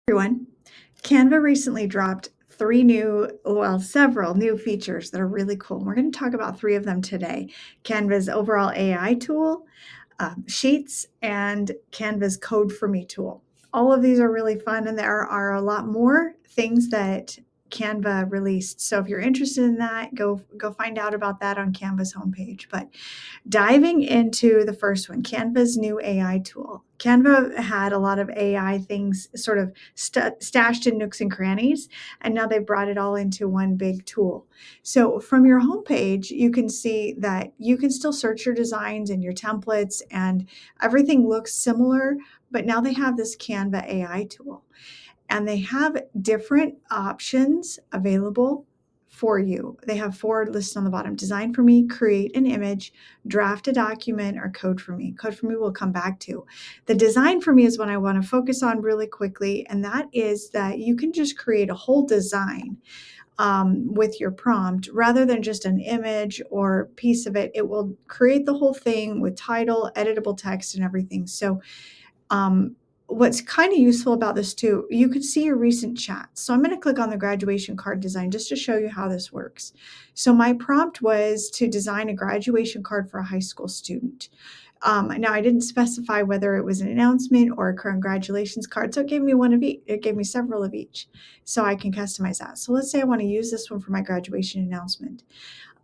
Everyone. Canva recently dropped several new features that are really cool. We're going to talk about three of them today. Canva's overall AI tool, Sheets, and Canva's Code for Me tool. All of these are really fun, and there are a lot more things that Canva released. So if you're interested in that, go find out about that on Canva's homepage. But diving into the first one, Canva's new AI tool. Canva had a lot of AI things sort of stashed in nooks and crannies, and now they brought it all into one big tool. So from your homepage, you can see that you can still search your designs and your templates, and everything looks similar, but now they have this Canva AI tool, and they have different options available for you. They have four listed on the bottom: design for me, create an image, draft a document, or code for me. Code for me we'll come back to. The design for me is what I want to focus on really quickly, and that is that you can just create a whole design with your prompt rather than just an image or piece of it. It will create the whole thing with title, editable text, and everything. So um, what's kind of useful about this too, you can see your recent chats. So I'm going to click on the graduation card design just to show you how this works. So my prompt was to design a graduation card for a high school student. Now I didn't specify whether it was an announcement or a congratulations card, so it gave me one of each. It gave me several of each, so I can customize that. So let's say I want to use this one for my graduation announcement.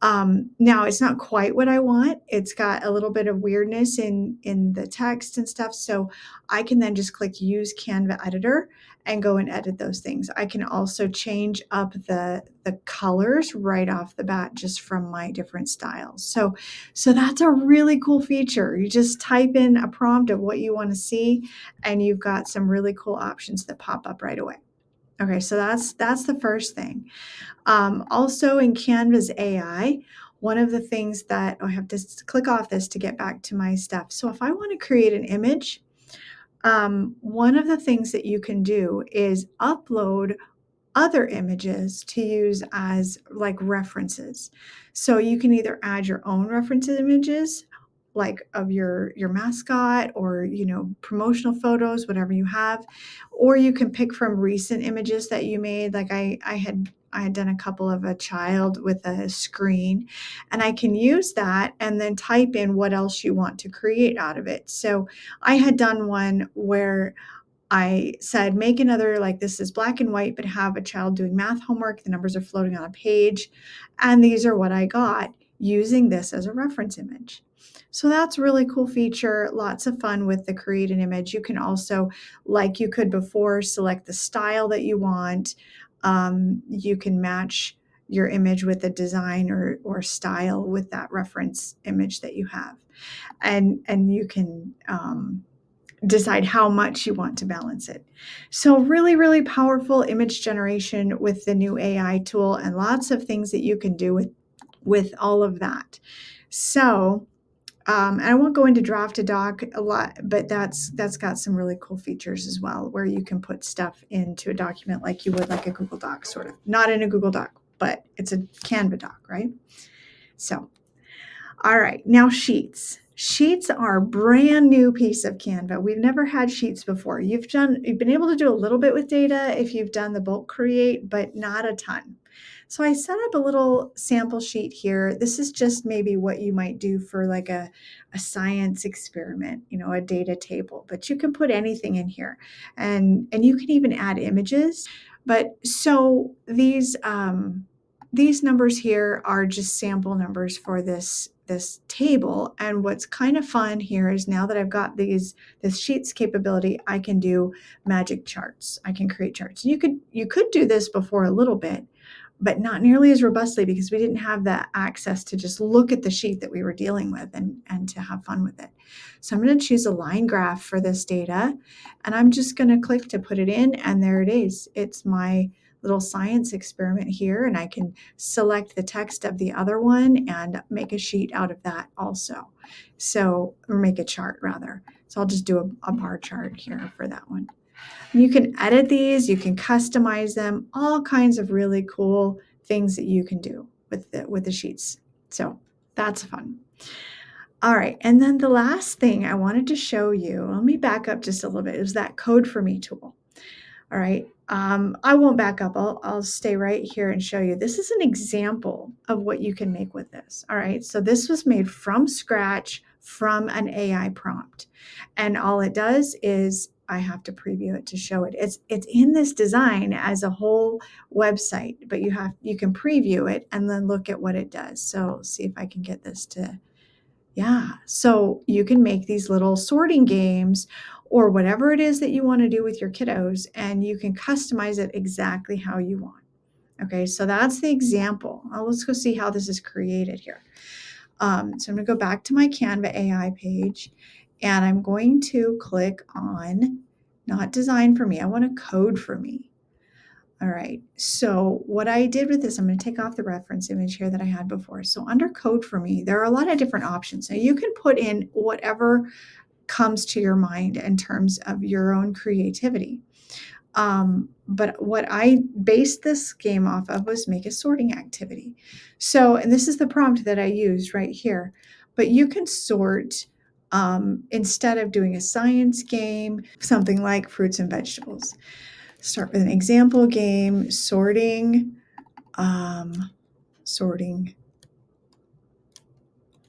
Now it's not quite what I want. It's got a little bit of weirdness in the text and stuff. So I can then just click use Canva editor and go and edit those things. I can also change up the colors right off the bat just from my different styles. So that's a really cool feature. You just type in a prompt of what you want to see, and you've got some really cool options that pop up right away. Okay, so that's the first thing. Also in Canva's AI, one of the things that I have to click off this to get back to my stuff. So if I want to create an image, one of the things that you can do is upload other images to use as like references. So you can either add your own reference images, like of your mascot, or promotional photos, whatever you have, or you can pick from recent images that you made. Like I had done a couple of a child with a screen, and I can use that and then type in what else you want to create out of it. So I had done one where I said, make another, like, this is black and white, but have a child doing math homework. The numbers are floating on a page. And these are what I got using this as a reference image. So that's a really cool feature. Lots of fun with the create an image. You can also, like you could before, select the style that you want. You can match your image with a design or style with that reference image that you have. And you can decide how much you want to balance it. So really, really powerful image generation with the new AI tool, and lots of things that you can do with all of that. So I won't go into draft a doc a lot, but that's got some really cool features as well, where you can put stuff into a document like you would like a Google Doc, sort of. Not in a Google Doc, but it's a Canva doc, right? So all right, now Sheets. Sheets are a brand new piece of Canva. We've never had Sheets before. You've been able to do a little bit with data if you've done the bulk create, but not a ton. So I set up a little sample sheet here. This is just maybe what you might do for like a science experiment, a data table, but you can put anything in here, and you can even add images. But so these numbers here are just sample numbers for this table. And what's kind of fun here is, now that I've got this Sheets capability, I can do magic charts. I can create charts. You could do this before a little bit, but not nearly as robustly, because we didn't have that access to just look at the sheet that we were dealing with and to have fun with it. So I'm going to choose a line graph for this data, and I'm just going to click to put it in, and there it is. It's my little science experiment here, and I can select the text of the other one and make a sheet out of that also. So, or make a chart rather. So I'll just do a bar chart here for that one. You can edit these, you can customize them, all kinds of really cool things that you can do with the sheets. So that's fun. All right, and then the last thing I wanted to show you, let me back up just a little bit, is that Code for Me tool. All right. I won't back up. I'll stay right here and show you. This is an example of what you can make with this. All right. So this was made from scratch from an AI prompt. And all it does is I have to preview it to show it. It's in this design as a whole website, but you can preview it and then look at what it does. So see if I can get this to, yeah. So you can make these little sorting games or whatever it is that you want to do with your kiddos, and you can customize it exactly how you want. Okay, so that's the example. Now let's go see how this is created here. So I'm going to go back to my Canva AI page, and I'm going to click on not design for me. I want to code for me. All right, so what I did with this, I'm going to take off the reference image here that I had before. So under code for me, there are a lot of different options. So you can put in whatever comes to your mind in terms of your own creativity. But what I based this game off of was make a sorting activity. So, and this is the prompt that I used right here, but you can sort instead of doing a science game, something like fruits and vegetables. Start with an example game, sorting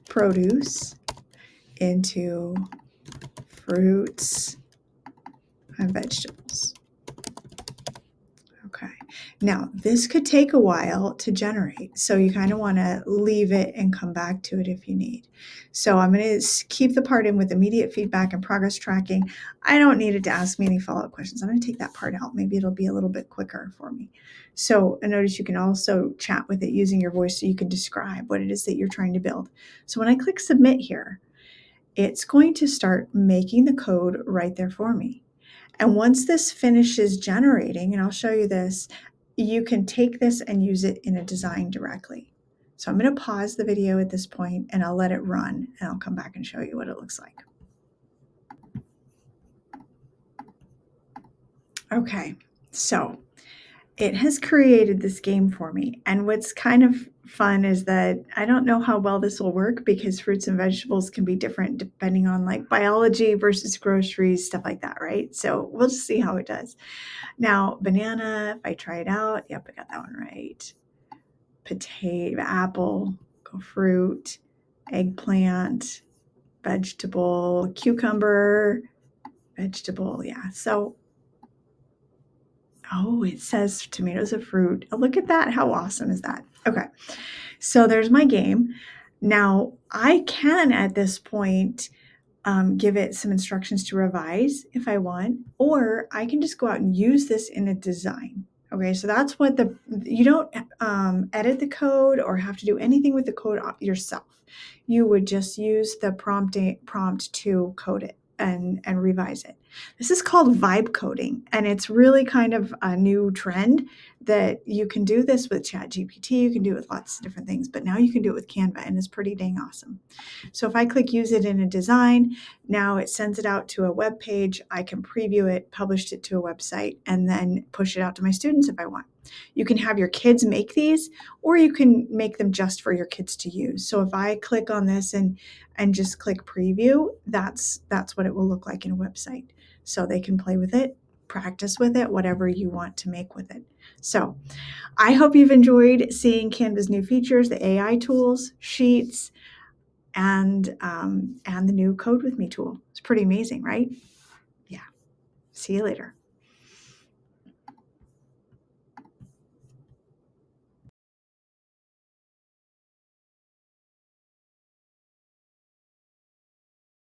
produce into fruits and vegetables. Okay. Now, this could take a while to generate, so you kind of want to leave it and come back to it if you need. So I'm going to keep the part in with immediate feedback and progress tracking. I don't need it to ask me any follow-up questions. I'm going to take that part out. Maybe it'll be a little bit quicker for me. So notice you can also chat with it using your voice so you can describe what it is that you're trying to build. So when I click submit here, it's going to start making the code right there for me. And once this finishes generating, and I'll show you this, you can take this and use it in a design directly. So I'm going to pause the video at this point and I'll let it run and I'll come back and show you what it looks like. Okay, so it has created this game for me. And what's kind of fun is that I don't know how well this will work because fruits and vegetables can be different depending on like biology versus groceries, stuff like that, right? So we'll just see how it does. Now, banana, if I try it out, yep, I got that one right. Potato, apple, go fruit, eggplant, vegetable, cucumber, vegetable, yeah. So, oh, it says tomatoes a fruit. Oh, look at that. How awesome is that? Okay, so there's my game. Now, I can at this point give it some instructions to revise if I want, or I can just go out and use this in a design. Okay, so that's what you don't edit the code or have to do anything with the code yourself. You would just use the prompt to code it and revise it. This is called vibe coding, and it's really kind of a new trend that you can do this with ChatGPT. You can do it with lots of different things, but now you can do it with Canva, and it's pretty dang awesome. So if I click use it in a design, now it sends it out to a web page. I can preview it, publish it to a website, and then push it out to my students if I want. You can have your kids make these, or you can make them just for your kids to use. So if I click on this and just click preview, that's what it will look like in a website. So they can play with it, practice with it, whatever you want to make with it. So I hope you've enjoyed seeing Canva's new features, the AI tools, sheets, and the new Code With Me tool. It's pretty amazing, right? Yeah. See you later.